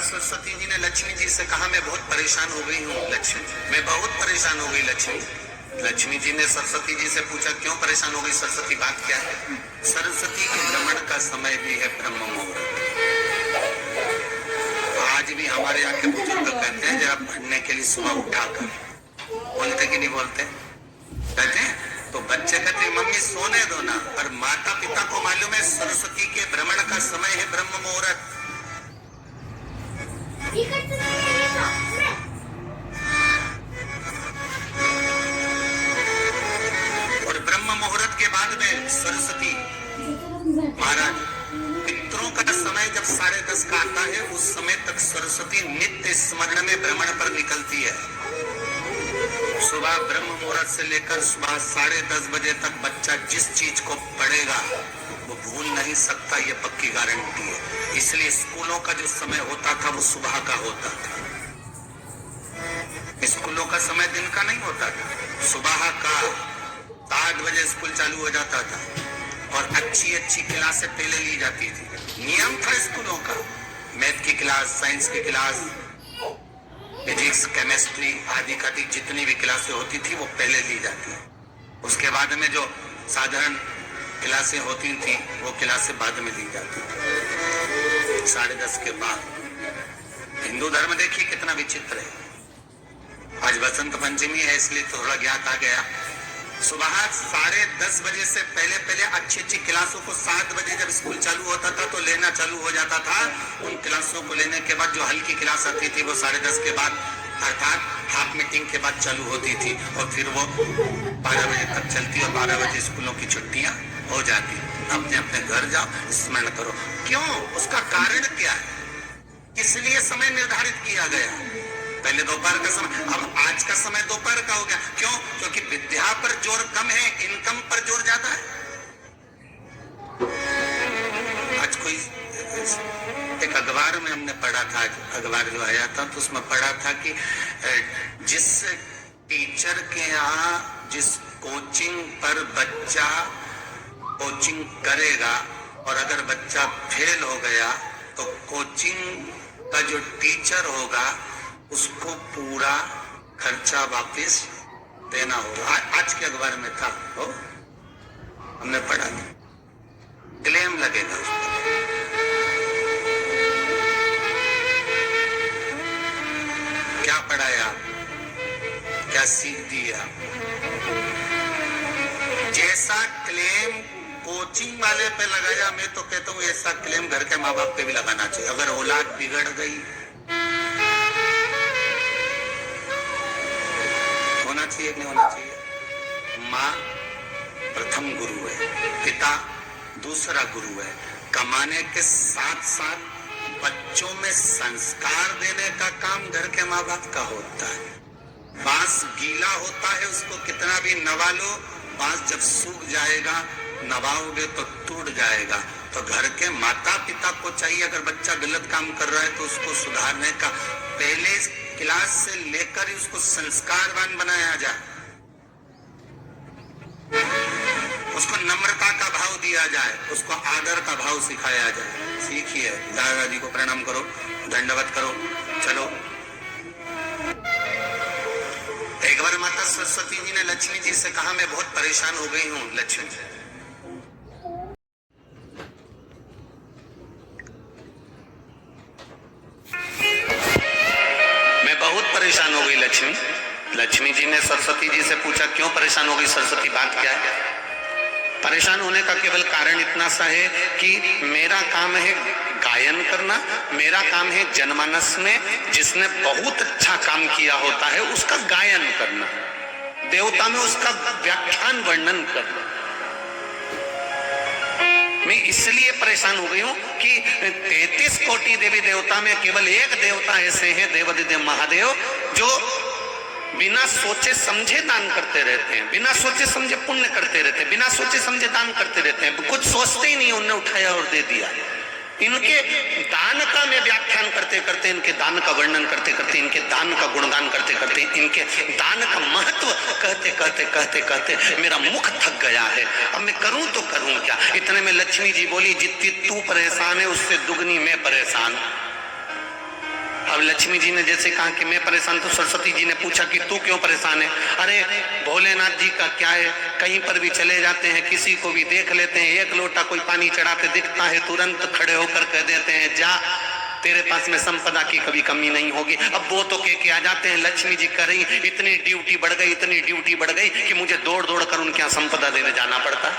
सरस्वती जी ने लक्ष्मी जी से कहा, मैं बहुत परेशान हो गई हूँ लक्ष्मी, मैं बहुत परेशान हो गई लक्ष्मी। लक्ष्मी जी ने सरस्वती जी से पूछा, क्यों परेशान हो गई सरस्वती, बात क्या है? सरस्वती के भ्रमण का समय भी है ब्रह्म मुहूर्त। आज भी हमारे यहाँ के बुजुर्ग कहते हैं जरा पढ़ने के लिए सुबह उठाकर, बोलते कि नहीं बोलते? कहते हैं। तो बच्चे कहते हैं मम्मी सोने दो ना, और माता पिता को मालूम है सरस्वती के भ्रमण का समय है ब्रह्म मुहूर्त। और ब्रह्म मुहूर्त के बाद में सरस्वती महाराज पितरों का समय जब 10:30 का आता है, उस समय तक सरस्वती नित्य स्मरण में भ्रमण पर निकलती है। सुबह ब्रह्म मुहूर्त से लेकर सुबह 10:30 बजे तक बच्चा जिस चीज को पढ़ेगा वो भूल नहीं सकता, ये पक्की गारंटी है। इसलिए स्कूलों का जो समय होता था वो सुबह का होता था। स्कूलों का समय दिन का नहीं होता था, सुबह का 7 बजे स्कूल चालू हो जाता था और अच्छी अच्छी क्लासें पहले ली जाती थी। नियम था स्कूलों का, मैथ की क्लास, साइंस की क्लास, फिजिक्स, केमिस्ट्री आदि का जितनी भी क्लासें होती थी वो पहले ली जाती है। उसके बाद में जो साधारण क्लासें होती थी वो क्लासें बाद में ली जाती थी 10:30 के बाद। हिंदू धर्म देखिए कितना विचित्र है। आज बसंत पंचमी है इसलिए थोड़ा ज्ञात आ गया। सुबह 10:30 बजे से पहले पहले अच्छी अच्छी क्लासों को 7 बजे जब स्कूल चालू होता था तो लेना चालू हो जाता था। उन क्लासों को लेने के बाद जो हल्की क्लास आती थी वो 10:30 के बाद अर्थात हाफ मीटिंग के बाद चालू होती थी और फिर वो 12 बजे तक चलती और 12 बजे स्कूलों की छुट्टियां हो जाती। अपने अपने घर जाओ, स्मरण करो। क्यों? उसका कारण क्या है? इसलिए समय निर्धारित किया गया। पहले दोपहर का समय, अब आज का समय दोपहर का हो गया। क्यों? क्योंकि विद्या पर जोर कम है, इनकम पर जोर ज्यादा है। आज कोई एक अखबार में हमने पढ़ा था, अखबार जो आया था तो उसमें पढ़ा था कि जिस टीचर के यहाँ जिस कोचिंग पर बच्चा कोचिंग करेगा और अगर बच्चा फेल हो गया तो कोचिंग का जो टीचर होगा उसको पूरा खर्चा वापस देना होगा। आज के अखबार में था, हो हमने पढ़ा था, क्लेम लगेगा उस पर। क्या पढ़ाया, क्या सीख दिया? जैसा क्लेम कोचिंग वाले पे लगाया, मैं तो कहता हूँ ऐसा क्लेम घर के माँ बाप पे भी लगाना चाहिए। अगर औलाद बिगड़ गई, होना चाहिए नहीं होना चाहिए? माँ प्रथम गुरु है, पिता दूसरा गुरु है। कमाने के साथ साथ बच्चों में संस्कार देने का काम घर के माँ बाप का होता है। बांस गीला होता है, उसको कितना भी नवा लो, बांस जब सूख जाएगा नवाओगे तो टूट जाएगा। तो घर के माता पिता को चाहिए अगर बच्चा गलत काम कर रहा है तो उसको सुधारने का पहले क्लास से लेकर ही उसको संस्कारवान बनाया जाए, उसको नम्रता का भाव दिया जाए, उसको आदर का भाव सिखाया जाए। सीखिए, दादाजी को प्रणाम करो, दंडवत करो। चलो, एक बार माता सरस्वती जी ने लक्ष्मी जी से कहा, मैं बहुत परेशान हो गई हूँ लक्ष्मी। मैं बहुत परेशान हो गई लक्ष्मी। लक्ष्मी जी ने सरस्वती जी से पूछा, क्यों परेशान हो गई सरस्वती, बात क्या है? परेशान होने का केवल कारण इतना सा है कि मेरा काम है गायन करना, मेरा काम है जनमानस में जिसने बहुत अच्छा काम किया होता है उसका गायन करना, देवता में उसका व्याख्यान वर्णन करना। मैं इसलिए परेशान हो गई हूं कि 33 कोटि देवी देवता में केवल एक देवता ऐसे हैं, देवादिदेव महादेव, जो बिना सोचे समझे दान करते रहते हैं, बिना सोचे समझे पुण्य करते रहते हैं, बिना सोचे समझे दान करते रहते हैं। कुछ सोचते ही नहीं, उन्होंने उठाया और दे दिया। इनके दान का मैं व्याख्यान करते करते, इनके दान का वर्णन करते करते, इनके दान का गुणगान करते करते, इनके दान का महत्व कहते कहते कहते कहते मेरा मुख थक गया है। अब मैं करूं तो करूं क्या? इतने में लक्ष्मी जी बोली, जितनी तू परेशान है उससे दुगनी मैं परेशान। अब लक्ष्मी जी ने जैसे कहा कि मैं परेशान, तो सरस्वती जी ने पूछा कि तू क्यों परेशान है? अरे भोलेनाथ जी का क्या है, कहीं पर भी चले जाते हैं, किसी को भी देख लेते हैं, एक लोटा कोई पानी चढ़ाते दिखता है, तुरंत खड़े होकर कह देते हैं जा, तेरे पास में संपदा की कभी कमी नहीं होगी। अब वो तो के आ जाते हैं, लक्ष्मी जी कर रही, इतनी ड्यूटी बढ़ गई, इतनी ड्यूटी बढ़ गई कि मुझे दौड़ दौड़ कर उनके यहाँ संपदा देने जाना पड़ता।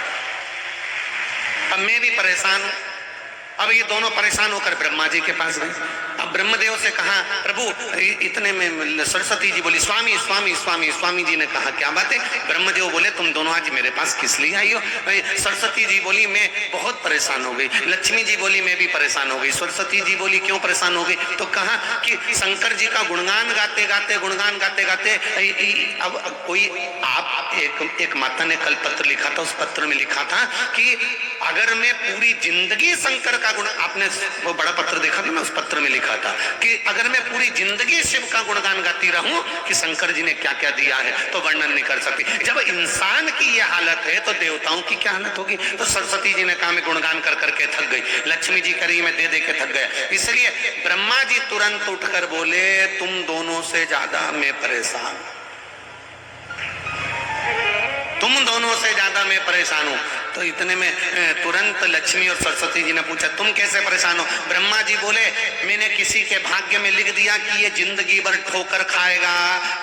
अब मैं भी परेशान हूं। अब ये दोनों परेशान होकर ब्रह्मा जी के पास गए। अब ब्रह्मदेव से कहा प्रभु, इतने में सरस्वती जी बोली स्वामी स्वामी स्वामी। स्वामी जी ने कहा क्या बात है? ब्रह्मदेव बोले तुम दोनों आज मेरे पास किस लिए आई हो? सरस्वती जी बोली मैं बहुत परेशान हो गई। लक्ष्मी जी बोली मैं भी परेशान हो गई। सरस्वती जी बोली क्यों परेशान हो गई? तो कहा कि शंकर जी का गुणगान गाते गाते अब कोई आप एक माता ने कल पत्र लिखा था, उस पत्र में लिखा था कि अगर मैं पूरी जिंदगी शंकर का गुण, आपने वो बड़ा पत्र देखा था ना, उस पत्र में लिखा था कि अगर मैं पूरी जिंदगी शिव का गुणगान गाती रहूं कि शंकर जी ने क्या क्या दिया है तो वर्णन नहीं कर सकती। जब इंसान की ये हालत है तो देवताओं की क्या हालत होगी? तो सरस्वती जी ने कहा मैं गुणगान कर करके थक गई। लक्ष्मी जी करी मैं दे दे के थक गया। इसलिए ब्रह्मा जी तुरंत उठकर बोले तुम दोनों से ज्यादा मैं परेशान, तुम दोनों से ज्यादा मैं परेशान हूं। तो इतने में तुरंत लक्ष्मी और सरस्वती जी ने पूछा तुम कैसे परेशान हो? ब्रह्मा जी बोले मैंने किसी के भाग्य में लिख दिया कि ये जिंदगी भर ठोकर खाएगा,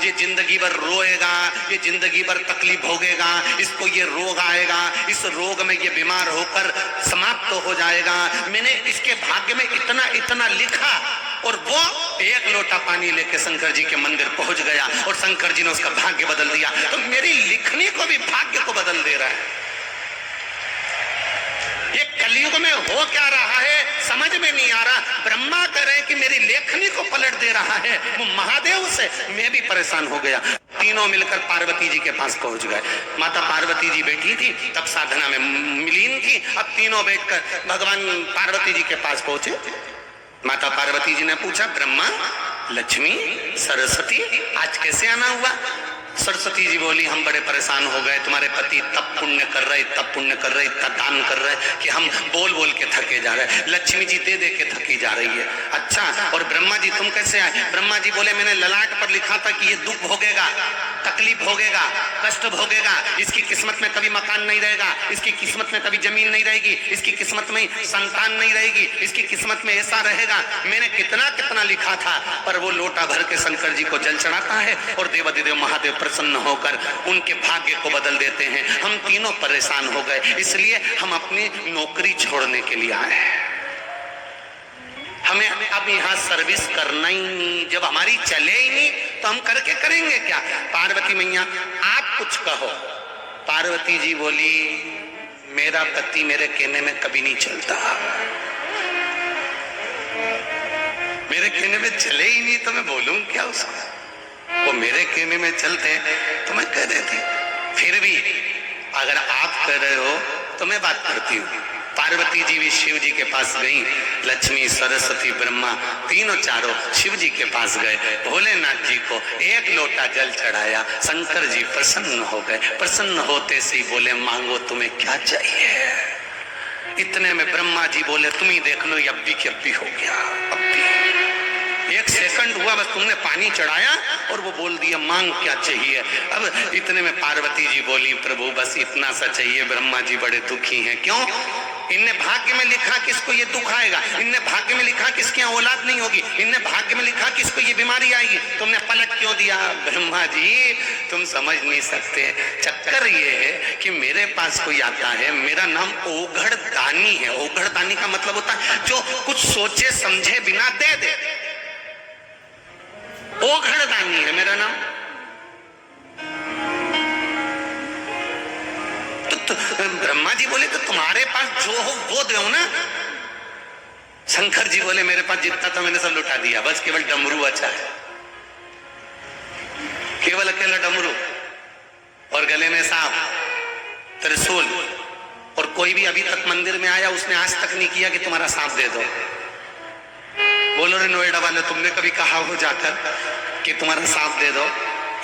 ये जिंदगी भर रोएगा, ये जिंदगी भर तकलीफ भोगेगा, इसको ये रोग आएगा, इस रोग में ये बीमार होकर समाप्त हो जाएगा। मैंने इसके भाग्य में इतना इतना लिखा और वो एक लोटा पानी लेके शंकर जी के मंदिर पहुंच गया और शंकर जी ने उसका भाग्य बदल दिया। तो मेरी लिखनी को भी भाग्य को बदल दे रहा है। ये कलयुग में हो क्या रहा है समझ में नहीं आ रहा। ब्रह्मा कह रहे कि मेरी लेखनी को पलट दे रहा है, वो महादेव से मैं भी परेशान हो गया। तीनों मिलकर पार्वती जी के पास पहुंच गए। माता पार्वती जी बैठी थी, तब साधना में मिलीन थी। अब तीनों बैठकर भगवान पार्वती जी के पास पहुंचे। माता पार्वती जी ने पूछा ब्रह्मा, लक्ष्मी, सरस्वती आज कैसे आना हुआ? सरस्वती जी बोली हम बड़े परेशान हो गए, तुम्हारे पति तब पुण्य कर रहे, तब पुण्य कर रहे, इतना दान कर रहे कि हम बोल बोल के थके जा रहे। लक्ष्मी जी दे दे के थकी जा रही है। अच्छा, और ब्रह्मा जी तुम कैसे आए? ब्रह्मा जी बोले मैंने ललाट पर लिखा था कि ये दुख भोगेगा, तकलीफ भोगेगा, कष्ट भोगेगा, इसकी किस्मत में कभी मकान नहीं रहेगा, इसकी किस्मत में कभी जमीन नहीं रहेगी, इसकी किस्मत में संतान नहीं रहेगी, इसकी किस्मत में ऐसा रहेगा। मैंने कितना कितना लिखा था, पर वो लोटा भर के शंकर जी को जल चढ़ाता है और देवाधिदेव महादेव प्रसन्न होकर उनके भाग्य को बदल देते हैं। हम तीनों परेशान हो गए, इसलिए हम अपनी नौकरी छोड़ने के लिए आए हैं। हमें अब यहाँ सर्विस करना ही नहीं, जब हमारी चले ही नहीं तो हम करके करेंगे क्या? पार्वती मैया आप कुछ कहो। पार्वती जी बोली मेरा पति मेरे कहने में कभी नहीं चलता, मेरे कहने में चले ही नहीं तो मैं बोलूं क्या उसको? वो मेरे कहने में चलते तो मैं कह देती। फिर भी अगर आप कह रहे हो तो मैं बात करती हूँ। पार्वती जी भी शिव जी के पास गई, लक्ष्मी, सरस्वती, ब्रह्मा तीनों चारों शिव जी के पास गए। भोलेनाथ जी को एक लोटा जल चढ़ाया। शंकर जी प्रसन्न हो गए। प्रसन्न होते से ही बोले मांगो तुम्हें क्या चाहिए? इतने में ब्रह्मा जी बोले तुम ही देख लो, अब भी हो गया। अब भी एक सेकंड हुआ बस, तुमने पानी चढ़ाया और वो बोल दिया मांग क्या चाहिए। अब इतने में पार्वती जी बोली प्रभु बस इतना सा चाहिए। ब्रह्मा जी बड़े दुखी हैं। क्यों? इनने भाग्य में लिखा कि इसको ये दुख आएगा, इनने भाग्य में लिखा कि इसकी औलाद नहीं होगी, इनने भाग्य में लिखा कि इसको ये बीमारी आएगी, तुमने पलट क्यों दिया? ब्रह्मा जी तुम समझ नहीं सकते। चक्कर ये है कि मेरे पास कोई आता है, मेरा नाम ओघड़ दानी है। ओघड़ दानी का मतलब होता है जो कुछ सोचे समझे बिना दे दे। ओघड़ दानी है मेरा नाम। तो ब्रह्मा जी बोले तो तुम्हारे पास जो हो वो दो ना। शंकर जी बोले मेरे पास जितना था मैंने सब लुटा दिया, बस केवल डमरू अच्छा है, केवल अकेला डमरू और गले में सांप, त्रिशूल। और कोई भी अभी तक मंदिर में आया उसने आज तक नहीं किया कि तुम्हारा सांप दे दो। बोलो रे नोएडा वाले, तुमने कभी कहा हो जाकर कि तुम्हारा सांप दे दो?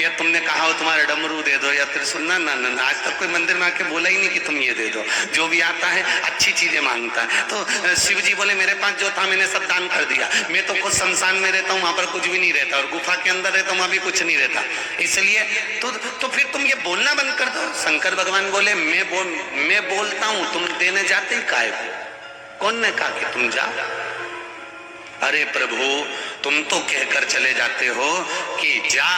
या तुमने कहा हो तुम्हारा डमरू दे दो या त्रिशूल, ना ना ना, आज तक कोई मंदिर में आके बोला ही नहीं कि तुम ये दे दो। जो भी आता है अच्छी चीजें मांगता है। तो शिव जी बोले मेरे पास जो था मैंने सब दान कर दिया, मैं तो खुद शमशान में रहता हूँ, वहां पर कुछ भी नहीं रहता, और गुफा के अंदर रहता हूँ, वहां भी कुछ नहीं रहता, इसलिए तो फिर तुम ये बोलना बंद कर दो। शंकर भगवान बोले मैं बोलता हूँ, तुम देने जाते ही काहे को? कौन ने कहा कि तुम जा? अरे प्रभु, तुम तो कहकर चले जाते हो कि जा,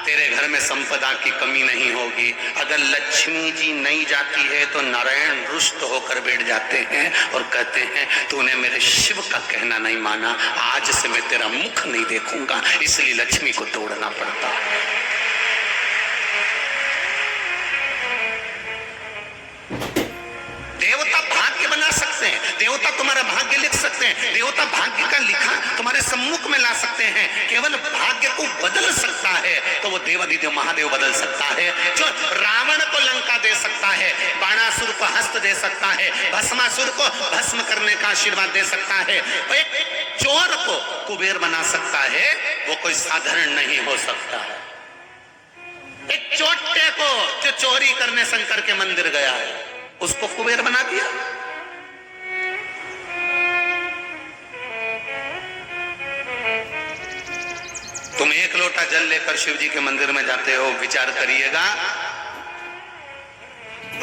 तेरे घर में संपदा की कमी नहीं होगी। अगर लक्ष्मी जी नहीं जाती है तो नारायण रुष्ट होकर बैठ जाते हैं और कहते हैं तूने मेरे शिव का कहना नहीं माना, आज से मैं तेरा मुख नहीं देखूंगा। इसलिए लक्ष्मी को तोड़ना पड़ता है। देवता भाग्य बना सकते हैं, देवता तुम्हारा भाग्य लिख सकते हैं, देवता भाग्य का लिखा तुम्हारे सम्मुख में ला सकते हैं। केवल भाग्य को बदल सकता है तो वो देवाधिदेव महादेव बदल सकता है। जो रावण को लंका दे सकता है, बाणासुर को हस्त दे सकता है, भस्मासुर को भस्म करने का आशीर्वाद दे सकता है, तो एक चोर को कुबेर बना सकता है, वो कोई साधारण नहीं हो सकता है। एक चोटे को जो चोरी करने शंकर के मंदिर गया है उसको कुबेर बना दिया। तुम एक लोटा जल लेकर शिव जी के मंदिर में जाते हो, विचार करिएगा,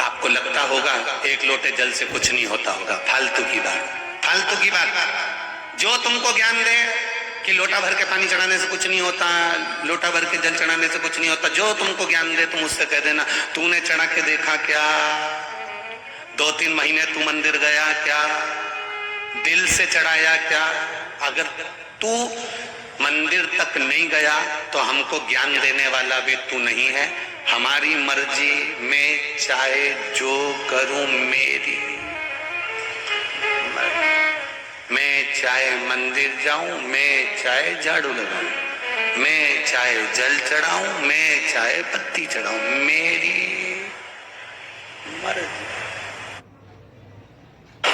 आपको लगता होगा एक लोटे जल से कुछ नहीं होता होगा। फालतू की बात, फालतू की बात। जो तुमको ज्ञान दे कि लोटा भर के पानी चढ़ाने से कुछ नहीं होता, लोटा भर के जल चढ़ाने से कुछ नहीं होता, जो तुमको ज्ञान दे तुम उससे कह देना तूने चढ़ा के देखा क्या? 2-3 महीने तू मंदिर गया क्या? दिल से चढ़ाया क्या? अगर तू मंदिर तक नहीं गया तो हमको ज्ञान देने वाला भी तू नहीं है। हमारी मर्जी, मैं चाहे जो करूं मेरी, मैं चाहे मंदिर जाऊं, मैं चाहे झाड़ू लगाऊं, मैं चाहे जल चढ़ाऊं, मैं चाहे पत्ती चढ़ाऊं, मेरी मर्जी।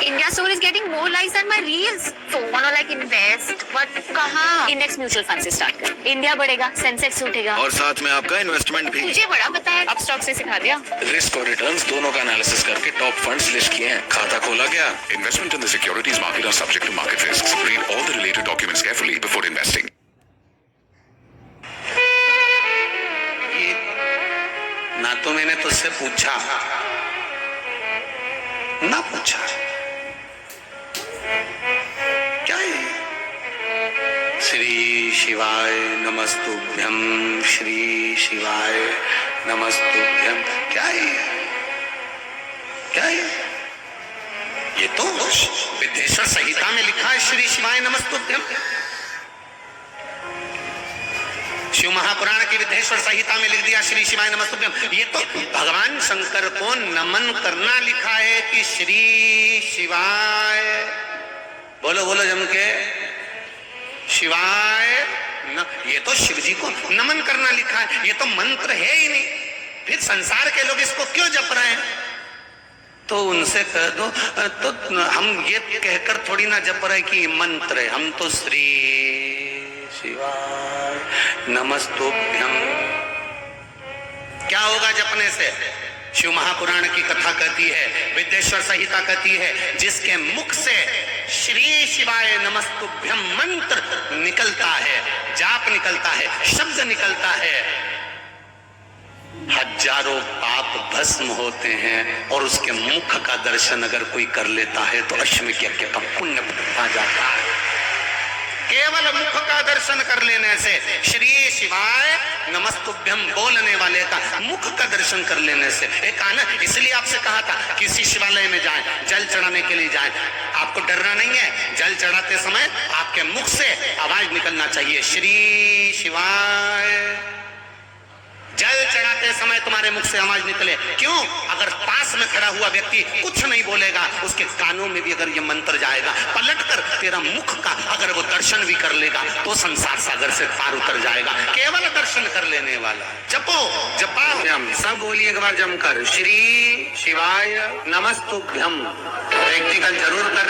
India Store is getting more likes than my reels. So wanna like invest, but कहाँ? Index mutual fund से start कर। India बढ़ेगा, Sensex उठेगा, और साथ में आपका इन्वेस्टमेंट भी। तुझे बड़ा पता है, अब स्टॉक से सिखा दिया। रिस्क और रिटर्न्स दोनों का एनालिसिस करके टॉप फंड्स लिस्ट किए हैं। खाता खोला क्या? Investment in the securities market are subject to market risks. Read all the related documents carefully before investing. ना तो मैंने तुझसे पूछा ना पूछा, क्या है? श्री शिवाय नमस्तुभ्यम, श्री शिवाय नमस्तुभ्यम, क्या है? क्या है? ये तो विद्येश्वर संहिता में लिखा है श्री शिवाय नमस्तुभ्यम। शिव महापुराण की विद्येश्वर संहिता में लिख दिया श्री शिवाय नमस्तुभ्यम। ये तो भगवान शंकर को नमन करना लिखा है कि श्री शिवाय, बोलो बोलो जम के, शिवाय न, ये तो शिव जी को नमन करना लिखा है, ये तो मंत्र है ही नहीं, फिर संसार के लोग इसको क्यों जप रहे हैं? तो उनसे कह दो, तो हम ये कहकर थोड़ी ना जप रहे कि मंत्र है, हम तो श्री शिवाय नमस्तुभ्यम। क्या होगा जपने से? शिव महापुराण की कथा कहती है, विद्येश्वर संहिता कहती है, जिसके मुख से श्री शिवाय नमस्तुभ्यम मंत्र निकलता है, जाप निकलता है, शब्द निकलता है, हजारों पाप भस्म होते हैं। और उसके मुख का दर्शन अगर कोई कर लेता है तो अश्वमेध यज्ञ का पुण्य आ जाता है। केवल मुख का दर्शन कर लेने से, श्री शिवाय नमस्तुभ्यम बोलने वाले का मुख का दर्शन कर लेने से एक आना। इसलिए आपसे कहा था किसी शिवालय में जाएं, जल चढ़ाने के लिए जाएं, आपको डरना नहीं है। जल चढ़ाते समय आपके मुख से आवाज निकलना चाहिए, श्री शिवाय। जल चढ़ाते समय तुम्हारे मुख से आवाज निकले। क्यों? अगर पास में खड़ा हुआ व्यक्ति कुछ नहीं बोलेगा, उसके कानों में भी अगर ये मंत्र जाएगा, पलटकर तेरा मुख का अगर वो दर्शन भी कर लेगा तो संसार सागर से पार उतर जाएगा। केवल दर्शन कर लेने वाला। जपो, जपाओ, सब बोलिए एक बार जमकर, श्री शिवाय नमस्तुभ्यम। प्रैक्टिकल जरूर कर।